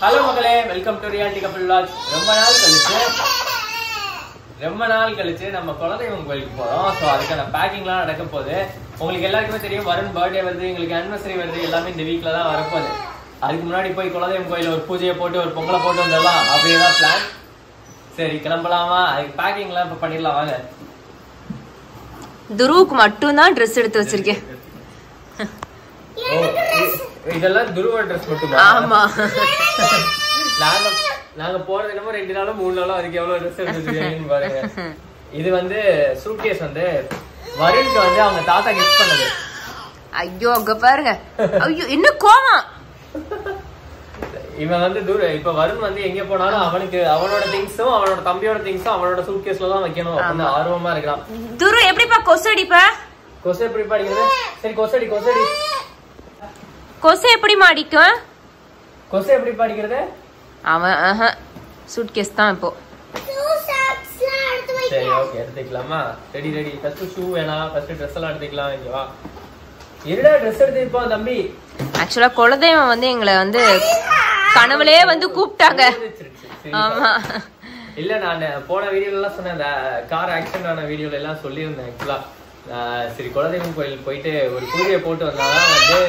Hello மக்களே, welcome to reality couple vlogs. ரொம்ப நாள் கழிச்சு நம்ம குலதெய்வம் கோயிலுக்கு போறோம். ஸோ அதுக்கான பேக்கிங்லாம் நடக்க போகுது. உங்களுக்கு எல்லாருக்குமே தெரியும், வருண் பர்த்டே வருது, எங்களுக்கு ஆனிவர்சரி வருது, எல்லாமே இந்த வீக்ல தான் வரப்போகுது. அதுக்கு முன்னாடி போய் குலதெய்வம் கோயில ஒரு பூஜையை போட்டு ஒரு பொங்கலை போட்டு வந்துடலாம் அப்படிதான் பிளான். சரி கிளம்பலாமா? அதுக்கு பேக்கிங்லாம் இப்ப பண்ணிடலாம் வாங்க. துருவுக்கு மட்டும் தான் ட்ரெஸ் எடுத்து வச்சிருக்கேன். இதெல்லாம் துருவ ட்ரெஸ் மட்டும். ஆமா, நாங்க போறது என்னமோ 2 நாளும் 3 நாளும் அதுக்கு எவ்வளவு ட்ரெஸ் எடுத்து வச்சிருக்கீங்கன்னு பாருங்க. இது வந்து சூட்கேஸ் வந்து வருணுக்கு வந்து அவங்க தாத்தா கிஃப்ட் பண்ணது. ஐயோ அங்க பாருங்க. ஐயோ என்ன கோவம். இவன் வந்து இப்ப வருண் வந்து எங்க போனாலும் அவனுக்கு அவனோட திங்ஸும் அவனோட தம்பியோட திங்ஸும் அவனோட சூட்கேஸ்ல தான் வைக்கணும் அப்படின்னு ஆர்வமா இருக்கான். துரு எப்படிப்பா கொசடிப்பா? கொசை எப்படி படிக்கிறது? சரி கொசடி கொசடி. கொசை எப்படி மாடிக்கும்? கொசை எப்படி படிக்கிறது? அவன் சூட்கேஸ் தான் இப்போ. சரி ஓகே எடுத்துக்கலாமா? Ready ready. ஃபர்ஸ்ட் ஷூ வேணாம், ஃபர்ஸ்ட் ட்ரெஸ் எல்லாம் எடுத்துக்கலாம். இங்க வா, இருடா ட்ரெஸ் எடுத்துப்போம் தம்பி. ஆக்சுவலா குலதெய்வம் வந்து எங்களை வந்து கனவுலே வந்து கூப்பிட்டாங்க. ஆமா இல்ல நான் போன வீடியோல எல்லாம் சொன்னேன், அந்த கார் ஆக்சிடென்ட் ஆன வீடியோல எல்லாம் சொல்லியிருந்தேன். ஆக்சுவலா சரி குலதெய்வம் கோயில் போயிட்டு ஒரு பூஜையை போட்டு வந்தாதான் வந்து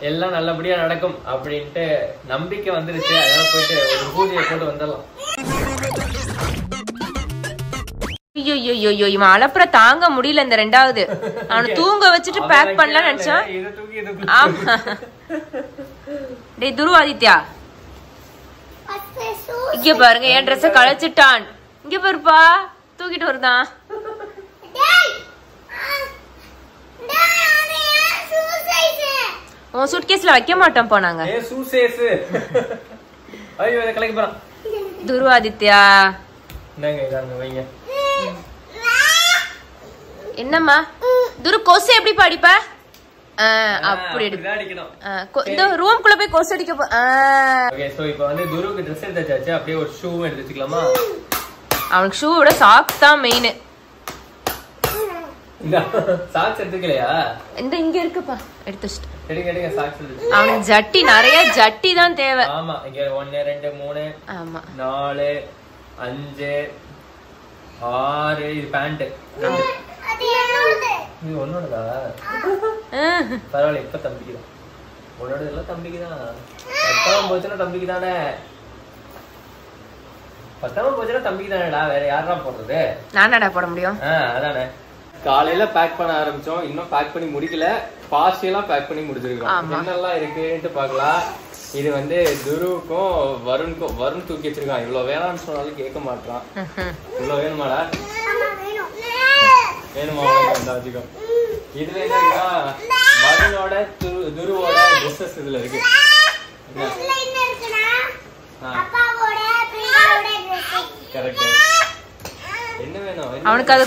எல்லாம் நல்லபடியா நடக்கும் அப்படின்ட்டு நம்பிக்கை வந்துருச்சு. அதனால போயிட்டு ஒரு பூஜையை போட்டு வந்துடலாம். ஐயோ இவன் அலப்புற தாங்க முடியல. இந்த ரெண்டாவது அவனை தூங்க வச்சுட்டு பேக் பண்ணலாம் நினைச்சான். ஆமா டேய் துரு ஆதித்யா, இங்க பாருங்க என் ட்ரெஸ் களைச்சிட்டான். இங்க பாருப்பா தூக்கிட்டு வருதான். உன் சூட்கேஸ்ல வைக்க மாட்டோம் போனாங்க. துரு ஆதித்யா என்னம்மா துரு கொசு எப்படி படிப்ப? அப்படி இந்த ரூம்குள்ள போய் கொசு அடிக்க. அப்படியே ஒரு ஷூ எடுத்துக்கலாமா? அவனுக்கு ஷூ விட சாக்ஸ் தான் மெயின். சாக்ஸ் எடுத்துக்கலையா? இந்த இங்க இருக்குப்பா, எடுத்து வச்சிட்டு. அவனுக்கு ஜட்டி நிறைய ஜட்டி தான் தேவை. ஆமா இங்க 1 2 3 ஆமா 4 5 6 இது பேண்ட். இது உன்னோடதா? பரவாயில்ல, இப்ப தம்பிக்குதான். உன்னோட எல்லாம் தம்பிக்குதான். 10ஆம் போச்சுன்னா தம்பிக்கு தானே. 10ஆம் போச்சுன்னா தம்பிக்கு தானேடா, வேற யாரா போடுறது? நானடா போட முடியும். அதானே. காலையில பேக் பண்ண ஆரம்பிச்சோம், இன்னும் பேக் பண்ணி முடிக்கல. பார்ஷியலா பேக் பண்ணி முடிச்சிருக்கோம். என்னெல்லாம் இருக்குன்ட்டு பாக்கலாம். இது வந்து துருவுக்கும் வருணுக்கும். வருண் தூக்கி வச்சிருக்கான். இவ்வளவு வேணாம்னு சொன்னாலும் கேட்க மாட்டான். இவ்வளவு வேணுமாடா? வேணுமா? வச்சுக்கோ. இதுல என்னன்னா வருணோட துருவோட ட்ரெஸ்ஸஸ் இதுல இருக்கு. கரெக்ட். என்ன வேணும்? அவனுக்கு அது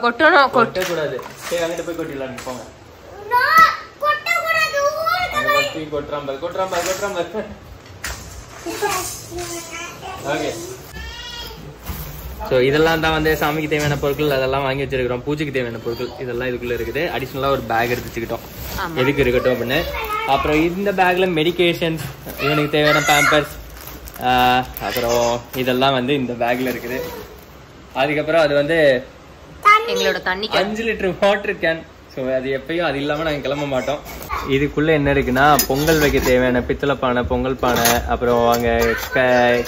கொட்டணும். கொட்ட கூடாது. சரி அங்கிட்ட போய் கொட்டிடலாம். போங்க. இதெல்லாம் தான் வந்து சாமிக்கு தேவையான பொருட்கள். அதெல்லாம் வாங்கி வச்சிருக்கிறோம். பூஜைக்கு தேவையான பொருட்கள் இதெல்லாம் இதுக்குள்ள இருக்குது. அடிஷனலா ஒரு பேக் எடுத்து வச்சுக்கிட்டோம், எதுக்கு இருக்கட்டும் அப்படின்னு. அப்புறம் இந்த பேக்ல மெடிகேஷன்ஸ், இவனுக்கு தேவையான பேம்பர்ஸ், அப்புறம் இதெல்லாம் வந்து இந்த பேக்ல இருக்குது. அதுக்கப்புறம் அது வந்து எங்களோட தண்ணி 5 லிட்டர் வாட்டர் கேன். ஸோ அது எப்பயும் அது இல்லாமல் நாங்கள் கிளம்ப மாட்டோம். இதுக்குள்ளே என்ன இருக்குன்னா பொங்கல் வைக்க தேவையான பித்தளை பானை, பொங்கல் பானை, அப்புறம் அங்கே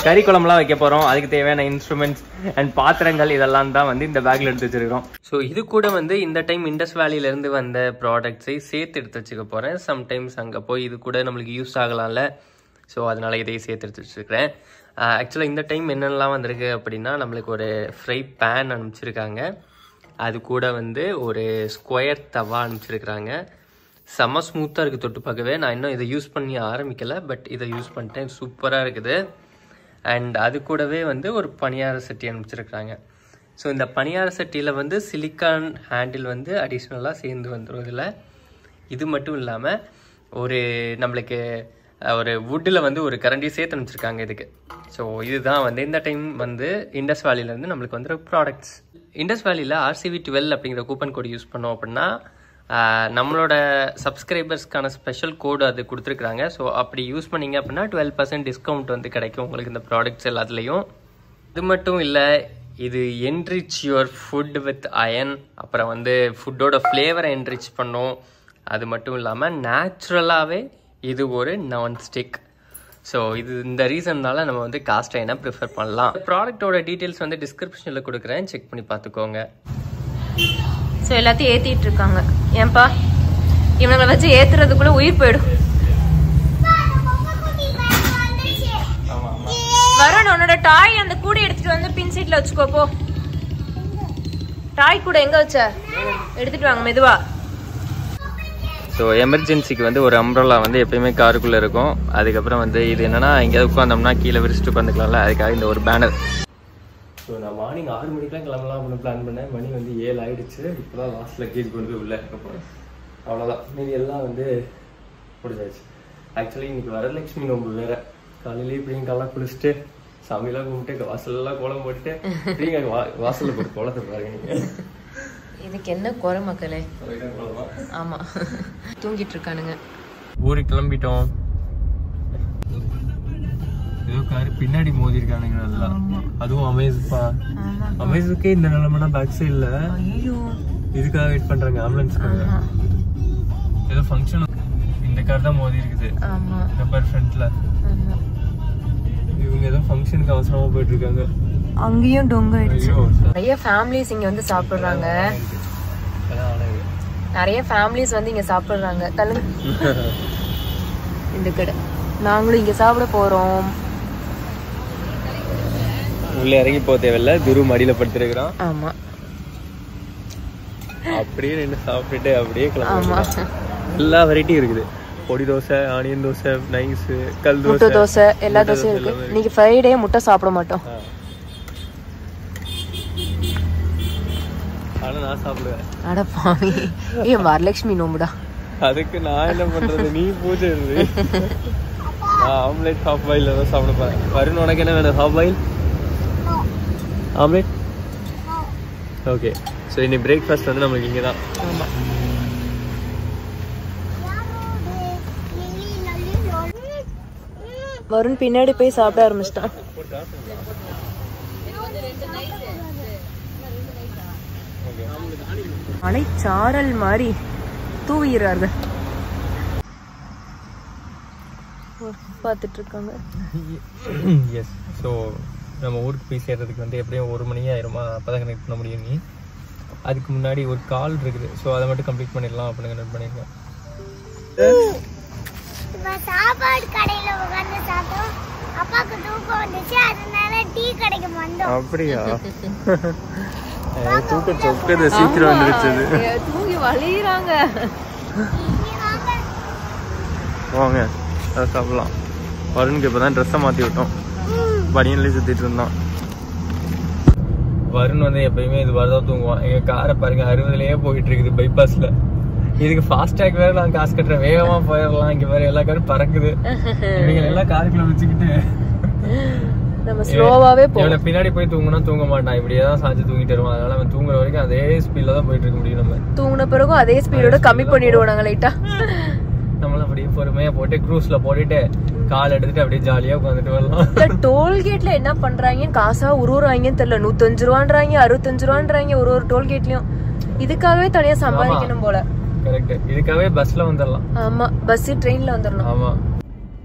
கறி குழம்புலாம் வைக்க போகிறோம். அதுக்கு தேவையான இன்ஸ்ட்ருமெண்ட்ஸ் அண்ட் பாத்திரங்கள் இதெல்லாம் தான் வந்து இந்த பேக்கில் எடுத்து வச்சுருக்கிறோம். ஸோ இது கூட வந்து இந்த டைம் இண்டஸ் வேலியிலேருந்து வந்த ப்ராடக்ட்ஸை சேர்த்து எடுத்து வச்சுக்க போகிறேன். சம்டைம்ஸ் அங்கே போய் இது கூட நம்மளுக்கு யூஸ் ஆகலாம்ல. ஸோ அதனால் இதையும் சேர்த்து எடுத்து வச்சுருக்கிறேன். ஆக்சுவலாக இந்த டைம் என்னென்னலாம் வந்திருக்கு அப்படின்னா, நம்மளுக்கு ஒரு ஃப்ரை பேன் அனுப்பிச்சிருக்காங்க. அது கூட வந்து ஒரு ஸ்கொயர் தவா அனுப்பிச்சிருக்கிறாங்க. செம்ம ஸ்மூத்தாக இருக்குது தொட்டு பார்க்கவே. நான் இன்னும் இதை யூஸ் பண்ணி ஆரம்பிக்கலை, பட் இதை யூஸ் பண்ணிட்டேன். சூப்பராக இருக்குது. அண்ட் அது கூடவே வந்து ஒரு பணியார சட்டி அனுப்பிச்சிருக்கிறாங்க. ஸோ இந்த பணியார சட்டியில் வந்து சிலிக்கான் ஹேண்டில் வந்து அடிஷ்னலாக சேர்ந்து வந்துடும் இதில். இது மட்டும் இல்லாமல் ஒரு நம்மளுக்கு ஒரு வுட்டில் வந்து ஒரு கரண்டி சேர்த்து அனுப்பிச்சிருக்காங்க இதுக்கு. ஸோ இதுதான் வந்து இந்த டைம் வந்து இண்டஸ் வேலியிலேருந்து நம்மளுக்கு வந்து ப்ராடக்ட்ஸ். இண்டஸ் வேலியில் RCV12 அப்படிங்கிற கூப்பன் கோட் யூஸ் பண்ணோம் அப்படின்னா நம்மளோட சப்ஸ்கிரைபர்ஸ்க்கான ஸ்பெஷல் கோடு அது கொடுத்துருக்குறாங்க. ஸோ அப்படி யூஸ் பண்ணிங்க அப்படின்னா 12% டிஸ்கவுண்ட் வந்து கிடைக்கும் உங்களுக்கு இந்த ப்ராடக்ட்ஸ் எல்லாத்துலேயும். இது மட்டும் இல்லை, இது enrich your food with iron. அப்புறம் வந்து ஃபுட்டோட ஃப்ளேவரை என்ரிச் பண்ணும். அது மட்டும் இல்லாமல் நேச்சுரலாகவே இது ஒரு நான்ஸ்டிக். ஸோ இது இந்த ரீசன்னால நம்ம வந்து காஸ்ட் அயனை ப்ரிஃபர் பண்ணலாம். ப்ராடக்டோட டீட்டெயில்ஸ் வந்து டிஸ்கிரிப்ஷனில் கொடுக்குறேன், செக் பண்ணி பார்த்துக்கோங்க. ஸோ எல்லாத்தையும் ஏற்றிட்டு இருக்காங்க. ஏன்பா இவங்களை வச்சு ஏற்றுறதுக்குள்ளே உயிர் போயிடும். வரணும் உன்னோட டாய் அந்த கூடை எடுத்துட்டு வந்து பின் சீட்ல வச்சுக்கோ. போ, டாய் கூட எங்க வச்ச எடுத்துட்டு வாங்க மெதுவா. ஸோ எமர்ஜென்சிக்கு வந்து ஒரு அம்ப்ரல்லா வந்து எப்பயுமே காருக்குள்ளே இருக்கும். அதுக்கப்புறம் வந்து இது என்னன்னா எங்கேயாவது உட்காந்தோம்னா கீழே விரிச்சிட்டு உட்காந்துக்கலாம்ல, அதுக்காக இந்த ஒரு பேனர். ஸோ நான் மார்னிங் 6 மணிக்கெலாம் கிளம்பலாம் அப்படின்னு பிளான் பண்ணேன். மணி வந்து 7 ஆகிடுச்சு. இப்போ தான் லாஸ்ட் லக்கேஜ் கொண்டு போய் உள்ளே இருக்க போகிறேன். அவ்வளோதான், மீதி எல்லாம் வந்து முடிஞ்சாச்சு. ஆக்சுவலி இன்னைக்கு வரலட்சுமி நோம்பு வேறு. காலையிலேயே இப்படிங்கெல்லாம் குளிச்சுட்டு சாமியெல்லாம் கும்பிட்டு வாசலெல்லாம் கோலம் போட்டுட்டு இப்படிங்க வாசலில் போட்டு கோலத்தை பாருங்க நீங்கள். இதுக்கு என்ன குறை மக்களே? ஆமா, தூங்கிட்டு இருக்கானுங்க. ஊருக்கு கிளம்பிட்டோம். ஏதோ காரு பின்னாடி மோதி இருக்கானுங்க நல்லா. அதுவும் அமேஸ்ப்பா. அமேஸுக்கே இந்த நிலைமைனா பேக் சைட்ல இதுக்காக வெயிட் பண்றாங்க ஆம்புலன்ஸ்க்காக. ஏதோ ஃபங்க்ஷன் இந்த கார் தான் மோதி இருக்குது நம்பர் ஃப்ரண்ட்ல. இவங்க ஏதோ ஃபங்க்ஷனுக்கு அவசரமா போயிட்டு இருக்காங்க. அங்கேயும் டொங்க ஆயிடுச்சு. நிறைய ஃபேமிலிஸ் இங்க வந்து சாப்பிடுறாங்க. நிறைய ஃபேமிலிஸ் வந்து இங்க சாப்பிடுறாங்க. இந்த கடை நாங்களும் இங்க சாப்பிட போறோம். உள்ள இறங்கி போக தேவையில்ல, துரு மடியில படுத்துருக்கான். ஆமா, அப்படியே நின்று சாப்பிட்டுட்டு அப்படியே கிளம்பி. எல்லா வெரைட்டியும் இருக்குது. பொடி தோசை, ஆனியன் தோசை, நைஸ், கல் தோசை, முட்டை தோசை, எல்லா தோசையும் இருக்கு. இன்னைக்கு ஃப்ரைடே முட்டை சாப்பிட மாட்டோம். ஆனா நான் சாப்பிடுவேன். அட பாவி, ஏன் வரலட்சுமி நோம்புடா. அதுக்கு நான் என்ன பண்றது? நீ பூஜை இருக்கு. நான் ஆம்லேட் ஹாஃப் பாயில் தான் சாப்பிட போறேன். வருண் உனக்கு என்ன வேணும்? Half boil omelette. Okay, so இன்னைக்கு பிரேக்ஃபாஸ்ட் வந்து நம்மளுக்கு இங்கே தான். ஆமாம், வருண் பின்னாடி போய் சாப்பிட ஆரம்பிச்சிட்டான். மலைச்சாரல் மாதிரி தூவிடுறார்கள். பார்த்துட்டு இருக்காங்க. எஸ், ஸோ நம்ம ஊருக்கு போய் சேர்றதுக்கு வந்து எப்படியும் 1 மணி ஆயிருமா? அப்போதான் கனெக்ட் பண்ண முடியும். நீ அதுக்கு முன்னாடி ஒரு கால் இருக்குது. ஸோ அதை மட்டும் கம்ப்ளீட் பண்ணிடலாம் அப்படின்னு கனெக்ட் பண்ணியிருக்கேன். சாப்பாடு கடையில உட்கார்ந்து சாப்பிட்டோம். அப்பாக்கு தூக்கம் வந்துச்சு, அதனால டீ கடைக்கு வந்தோம். அப்படியா? தூக்கம் சொக்குது, சீக்கிரம் வந்துருச்சு. தூங்கி வலியுறாங்க. வாங்க அதை சாப்பிடலாம். வருணுக்கு இப்போதான் ட்ரெஸ்ஸை மாற்றி விட்டோம். பனியன்லேயே சுற்றிட்டு இருந்தான். வருண் வந்து எப்பயுமே இது வரதான் தூங்குவான். எங்கள் காரை பாருங்க 60லயே போயிட்டு இருக்குது பைபாஸ்ல. இதுக்கு ஃபாஸ்டாக் வேற நான் காசு கட்டுறேன், வேகமா போயிடலாம். இங்க வேற எல்லா காரும் பறக்குது. இவங்க எல்லாம் காருக்குள்ள வச்சுக்கிட்டு நம்ம ஸ்லோவாவே போவோம். பின்னாடி போய் தூங்கினா தூங்க மாட்டான், இப்படியே தான் சாஞ்சு தூங்கிட்டு வருவான். அதனால அவன் தூங்குற வரைக்கும் அதே ஸ்பீட்ல தான் போயிட்டு இருக்க முடியும். நம்ம தூங்கின பிறகும் அதே ஸ்பீடோட கம்மி பண்ணிடுவோம் நாங்க லைட்டா. நம்மளும் அப்படியே பொறுமையா போட்டு க்ரூஸ்ல போட்டுட்டு கால் எடுத்துட்டு அப்படியே ஜாலியா உட்காந்துட்டு வரலாம். டோல்கேட்ல என்ன பண்றாங்கன்னு காசா உருவாங்கன்னு தெரியல. 105 ரூபான்றாங்க, 65 ரூபான்றாங்க ஒரு டோல்கேட்லயும். இதுக்காகவே தனியா சம்பாதிக்கணும் போல. கரெக்ட், இதுக்காகவே பஸ்ல வந்துடலாம். ஆமா, பஸ் ட்ரெயின்ல வந்துடணும். ஆமா,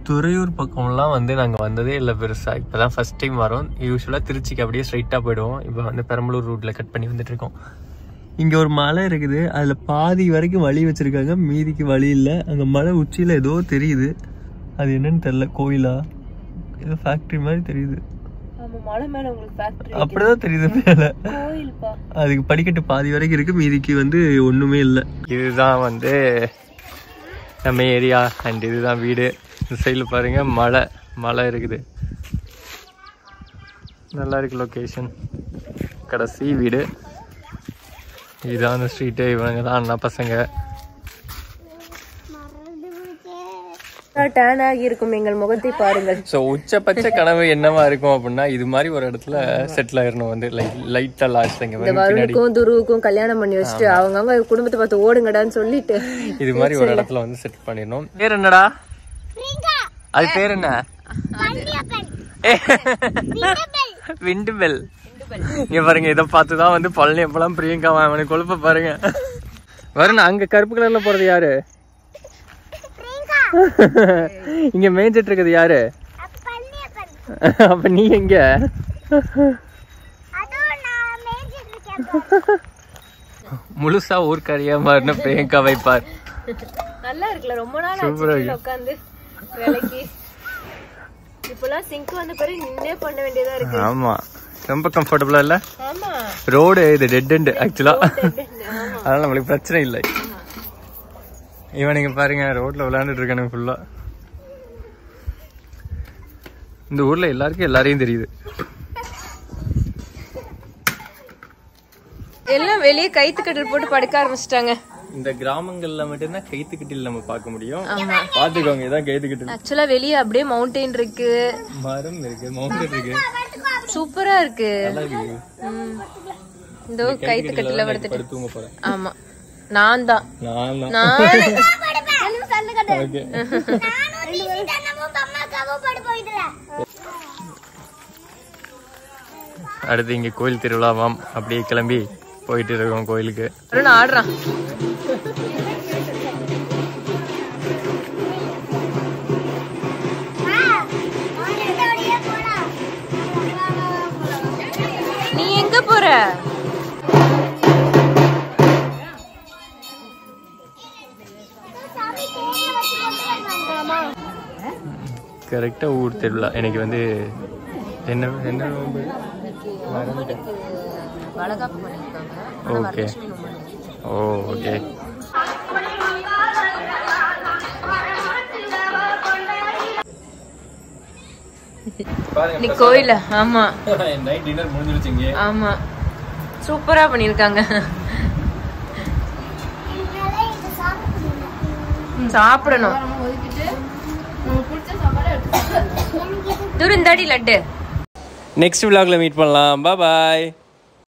துறையூர் பக்கம்லாம் வந்து நாங்கள் வந்ததே இல்லை பெருசா. இப்போதான் ஃபர்ஸ்ட் டைம் வரோம். யூஸ்வலாக திருச்சிக்கு அப்படியே ஸ்ட்ரைட்டாக போயிடுவோம். இப்போ வந்து பெரம்பலூர் ரூட்ல கட் பண்ணி வந்துட்டு இருக்கோம். இங்கே ஒரு மலை இருக்குது, அதில் பாதி வரைக்கும் வழி வச்சிருக்காங்க, மீதிக்கு வழி இல்லை. அங்கே மலை உச்சியில் ஏதோ தெரியுது, அது என்னன்னு தெரியல. கோயிலா ஏதோ ஃபேக்டரி மாதிரி தெரியுது. அப்படிதான் தெரியுது மேல. அதுக்கு படிக்கட்டு பாதி வரைக்கும் இருக்கு, மீதிக்கு வந்து ஒண்ணுமே இல்லை. இதுதான் வந்து நம்ம ஏரியா அண்ட் இதுதான் வீடு. இந்த சைடில் பாருங்க மலை இருக்குது, நல்லா இருக்கு லொக்கேஷன். கடைசி வீடு இதுதான் அந்த ஸ்ட்ரீட்டு. இவங்க தான் அண்ணா பசங்க. டேன் ஆகி இருக்கும் எங்கள் முகத்தை பாருங்கள். ஸோ உச்சபட்ச கனவு என்னவா இருக்கும் அப்படின்னா இது மாதிரி ஒரு இடத்துல செட்டில் ஆயிரணும் வந்து லைட்டா லாஸ்ட் இந்த வருணுக்கும் துருவுக்கும் கல்யாணம் பண்ணி வச்சுட்டு அவங்க குடும்பத்தை பார்த்து ஓடுங்கடான்னு சொல்லிட்டு இது மாதிரி ஒரு இடத்துல வந்து செட் பண்ணிடணும். பேர் என்னடா? அது பேர் என்ன? விண்டுபெல். இங்க பாருங்க, இதை பார்த்துதான் வந்து பழனி எப்பெல்லாம் பிரியங்கா அவனுக்கு கொழுப்ப பாருங்க. வருண், அங்க கருப்பு கலர்ல போறது யாரு? இங்க மேய்ஞ்சிட்டு இருக்குது யாரு? அப்ப நீ எங்க? முழுசா ஊர்க்காரியா மாறின பிரியங்காவை பார். நல்லா இருக்குல்ல, ரொம்ப நாள் ஆச்சு உட்கார்ந்து வேலைக்கு. இப்போலாம் சிங்க் வந்த பிறகு நின்னே பண்ண வேண்டியதா இருக்கு. ஆமா, ரொம்ப கம்ஃபர்டபுளா இல்ல? ஆமா, ரோடு இது டெட் எண்ட் ஆக்சுவலா, அதனால நம்மளுக்கு பிரச்சனை இல்லை. இவனுங்க பாருங்க ரோட்ல விளையாண்டுட்டு இருக்கானுங்க ஃபுல்லா. இந்த ஊர்ல எல்லாருக்கும் எல்லாரையும் தெரியுது. எல்லாம் வெளியே கைத்துக்கட்டில் போட்டு படுக்க ஆரம்பிச்சிட்டாங்க. இந்த கிராமங்கள்ல மட்டும்தான் கைத்துக்கட்டில் நம்ம பார்க்க முடியும். பாத்துக்கோங்க, இதான் கைத்துக்கட்டில். ஆக்சுவலா வெளியே அப்படியே மவுண்டைன் இருக்கு, மரம் இருக்கு, மவுண்டன் இருக்கு, சூப்பரா இருக்கு. இந்த கைத்துக்கட்டில படுத்துட்டு தூங்க போறேன். ஆமா, நான் தான் அடுத்து இங்க கோயில் திருவிழாவாம், அப்படியே கிளம்பி போயிட்டு இருக்கோம் கோயிலுக்கு. ஆடுறான். நீ எங்க போற? கரெக்டா ஊர் திருவிழா. எனக்கு வந்து என்ன என்ன ஓகே ஓகே. நீ கோயில? ஆமா, நைட் டின்னர் முடிஞ்சிருச்சுங்க. ஆமா, சூப்பரா பண்ணிருக்காங்க. சாப்பிடணும். துருந்தாடி லட்டு. நெக்ஸ்ட் vlogல மீட் பண்ணலாம். பாய்.